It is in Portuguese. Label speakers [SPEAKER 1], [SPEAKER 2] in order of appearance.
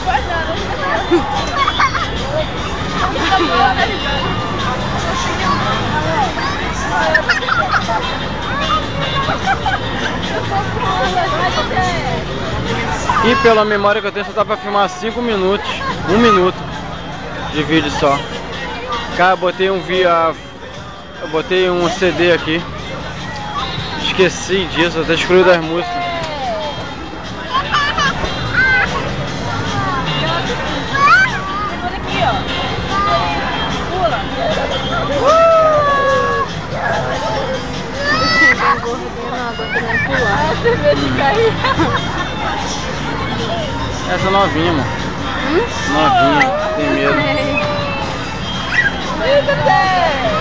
[SPEAKER 1] faz nada.
[SPEAKER 2] E pela memória que eu tenho, só dá pra filmar 5 minutos. 1 minuto de vídeo só. Cara, eu botei um CD aqui. Esqueci disso, até excluí das músicas.
[SPEAKER 1] Aqui, ó. Pula. Tem medo de cair.
[SPEAKER 2] Essa novinha, mano. Novinha, tem medo.
[SPEAKER 1] Meu Deus!